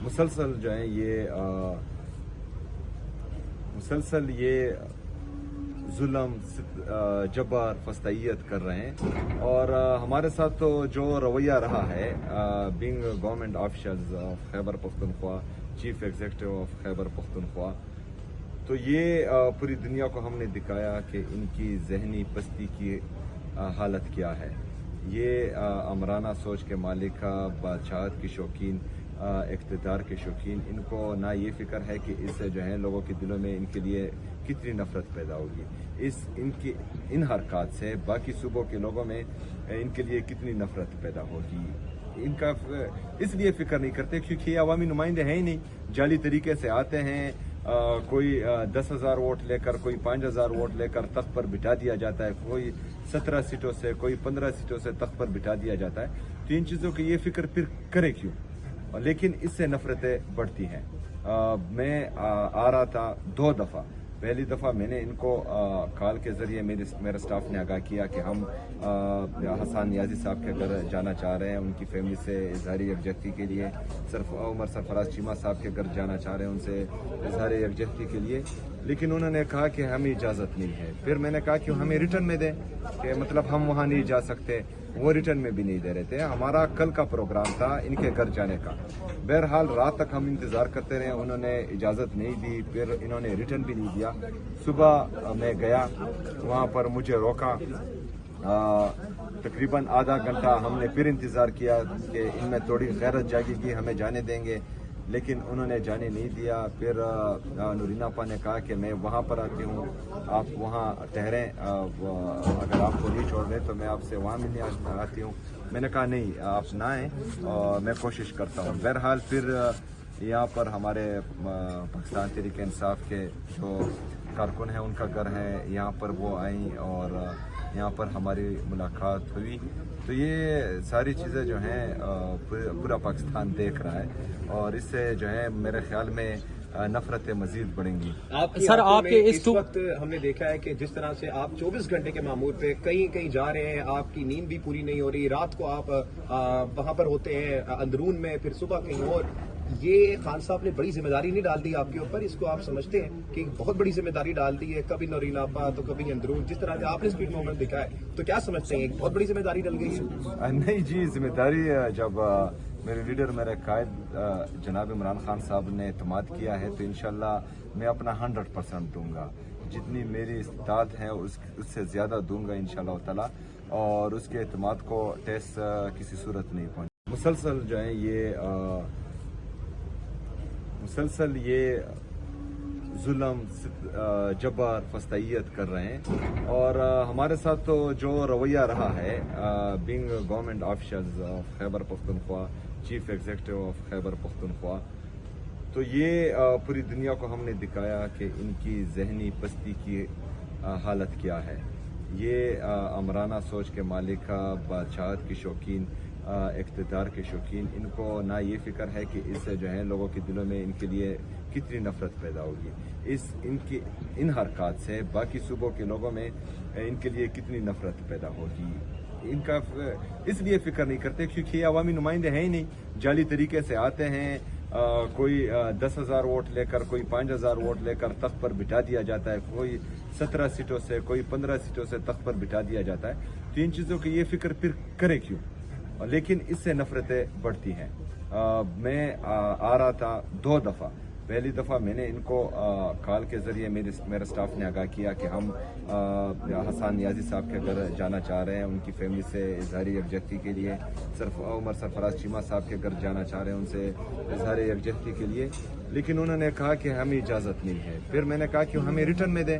مسلسل جو ہے یہ ظلم جبر فسطائیت کر رہے ہیں، اور ہمارے ساتھ تو جو رویہ رہا ہے being government officials of Khyber Pakhtunkhwa, chief executive of Khyber Pakhtunkhwa, تو یہ پوری دنیا کو ہم نے دکھایا کہ ان کی ذہنی پستی کی حالت کیا ہے۔ یہ امرانہ سوچ کے مالک، بادشاہت کی شوقین، اقتدار کے شوقین، ان کو نہ یہ فکر ہے کہ اس سے جو ہے لوگوں کے دلوں میں ان کے لیے کتنی نفرت پیدا ہوگی، ان حرکات سے باقی صوبوں کے لوگوں میں ان کے لیے کتنی نفرت پیدا ہوگی۔ ان کا اس لیے فکر نہیں کرتے کیونکہ یہ عوامی نمائندے ہیں ہی نہیں، جعلی طریقے سے آتے ہیں، کوئی 10,000 ووٹ لے کر، کوئی 5,000 ووٹ لے کر تخت پر بٹھا دیا جاتا ہے، کوئی 17 سیٹوں سے، کوئی 15 سیٹوں سے تخت پر بٹھا دیا جاتا ہے۔ تو ان چیزوں کی یہ فکر پھر کرے کیوں؟ لیکن اس سے نفرتیں بڑھتی ہیں۔ میں آ رہا تھا 2 دفعہ۔ پہلی دفعہ میں نے ان کو کال کے ذریعے میرے سٹاف نے آگاہ کیا کہ ہم حسان نیازی صاحب کے گھر جانا چاہ رہے ہیں، ان کی فیملی سے اظہار یکجہتی کے لیے، عمر سرفراز چیمہ صاحب کے گھر جانا چاہ رہے ہیں ان سے اظہار یکجہتی کے لیے، لیکن انہوں نے کہا کہ ہمیں اجازت نہیں ہے۔ پھر میں نے کہا کہ ہمیں ریٹرن میں دیں، کہ مطلب ہم وہاں نہیں جا سکتے، وہ ریٹرن میں بھی نہیں دے رہے تھے۔ ہمارا کل کا پروگرام تھا ان کے گھر جانے کا، بہرحال رات تک ہم انتظار کرتے رہے، انہوں نے اجازت نہیں دی، پھر انہوں نے ریٹرن بھی نہیں دیا۔ صبح میں گیا، وہاں پر مجھے روکا، تقریباً آدھا گھنٹہ ہم نے پھر انتظار کیا کہ ان میں تھوڑی غیرت جاگے گی، ہمیں جانے دیں گے، لیکن انہوں نے جانے نہیں دیا۔ پھر نورین آپا نے کہا کہ میں وہاں پر آتی ہوں، آپ وہاں ٹھہریں، اگر آپ کو نہیں چھوڑ رہے تو میں آپ سے وہاں ملنے آتی ہوں۔ میں نے کہا نہیں، آپ نہ آئیں، میں کوشش کرتا ہوں۔ بہرحال پھر یہاں پر ہمارے پاکستان تحریک انصاف کے جو کارکن ہیں ان کا گھر ہے، یہاں پر وہ آئیں اور یہاں پر ہماری ملاقات ہوئی۔ تو یہ ساری چیزیں جو ہیں پورا پاکستان دیکھ رہا ہے، اور اس سے جو ہے میرے خیال میں نفرتیں مزید بڑھیں گی۔ سر آپ کے اس وقت ہم نے دیکھا ہے کہ جس طرح سے آپ 24 گھنٹے کے معمول پہ کہیں جا رہے ہیں، آپ کی نیند بھی پوری نہیں ہو رہی، رات کو آپ وہاں پر ہوتے ہیں اندرون میں، پھر صبح کہیں اور، یہ خان صاحب نے بڑی ذمہ داری نہیں ڈال دی آپ کے اوپر؟ اس کو آپ سمجھتے ہیں کہ بہت بڑی ذمہ داری ڈال دی ہے، کبھی نورین آپا تو کبھی اندرون، جس طرح سے آپ نے اسپیڈ موومنٹ دکھا ہے، تو کیا سمجھتے ہیں بہت بڑی ذمہ داری ڈل گئی ہے؟ نہیں جی، ذمہ داری جب میرے لیڈر، میرے قائد جناب عمران خان صاحب نے اعتماد کیا ہے تو انشاءاللہ میں اپنا 100% دوں گا، جتنی میری استطاعت ہے اس سے زیادہ دوں گا انشاءاللہ تعالی، اور اس کے اعتماد کو ٹیس کسی صورت نہیں پہنچے۔ مسلسل جو ہے یہ ظلم جبر فسطائیت کر رہے ہیں، اور ہمارے ساتھ تو جو رویہ رہا ہے being government officials of Khyber Pakhtunkhwa, chief executive of Khyber Pakhtunkhwa, تو یہ پوری دنیا کو ہم نے دکھایا کہ ان کی ذہنی پستی کی حالت کیا ہے۔ یہ امرانہ سوچ کے مالک، بادشاہت کی شوقین، اقتدار کے شوقین، ان کو نہ یہ فکر ہے کہ اس سے جو ہے لوگوں کے دلوں میں ان کے لیے کتنی نفرت پیدا ہوگی، ان حرکات سے باقی صوبوں کے لوگوں میں ان کے لیے کتنی نفرت پیدا ہوگی۔ ان کا اس لیے فکر نہیں کرتے کیونکہ یہ عوامی نمائندے ہیں ہی نہیں، جعلی طریقے سے آتے ہیں، کوئی 10,000 ووٹ لے کر، کوئی 5,000 ووٹ لے کر تخت پر بٹھا دیا جاتا ہے، کوئی 17 سیٹوں سے، کوئی 15 سیٹوں سے تخت پر بٹھا دیا جاتا ہے۔ تو ان چیزوں کی یہ فکر پھر کرے کیوں؟ لیکن اس سے نفرتیں بڑھتی ہیں۔ میں آ رہا تھا 2 دفعہ۔ پہلی دفعہ میں نے ان کو کال کے ذریعے میرے سٹاف نے آگاہ کیا کہ ہم حسان نیازی صاحب کے گھر جانا چاہ رہے ہیں، ان کی فیملی سے اظہار یکجہتی کے لیے، عمر سرفراز چیمہ صاحب کے گھر جانا چاہ رہے ہیں ان سے اظہار یکجہتی کے لیے، لیکن انہوں نے کہا کہ ہمیں اجازت نہیں ہے۔ پھر میں نے کہا کہ ہمیں ریٹرن میں دیں،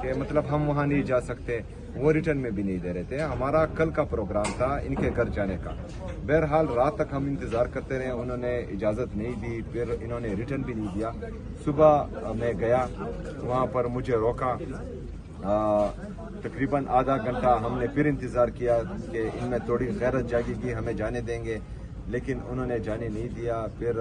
کہ مطلب ہم وہاں نہیں جا سکتے، وہ ریٹرن میں بھی نہیں دے رہے تھے۔ ہمارا کل کا پروگرام تھا ان کے گھر جانے کا، بہرحال رات تک ہم انتظار کرتے رہے، انہوں نے اجازت نہیں دی، پھر انہوں نے ریٹرن بھی نہیں دیا۔ صبح میں گیا، وہاں پر مجھے روکا، تقریباً آدھا گھنٹہ ہم نے پھر انتظار کیا کہ ان میں تھوڑی غیرت جاگے گی، ہمیں جانے دیں گے، لیکن انہوں نے جانے نہیں دیا۔ پھر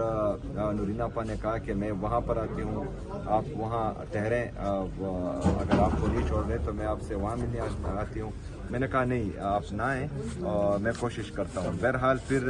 نورین آپا نے کہا کہ میں وہاں پر آتی ہوں، آپ وہاں ٹھہریں، اگر آپ کو نہیں چھوڑ رہے تو میں آپ سے وہاں ملنے آتی ہوں۔ میں نے کہا نہیں، آپ نہ آئیں، میں کوشش کرتا ہوں۔ بہرحال پھر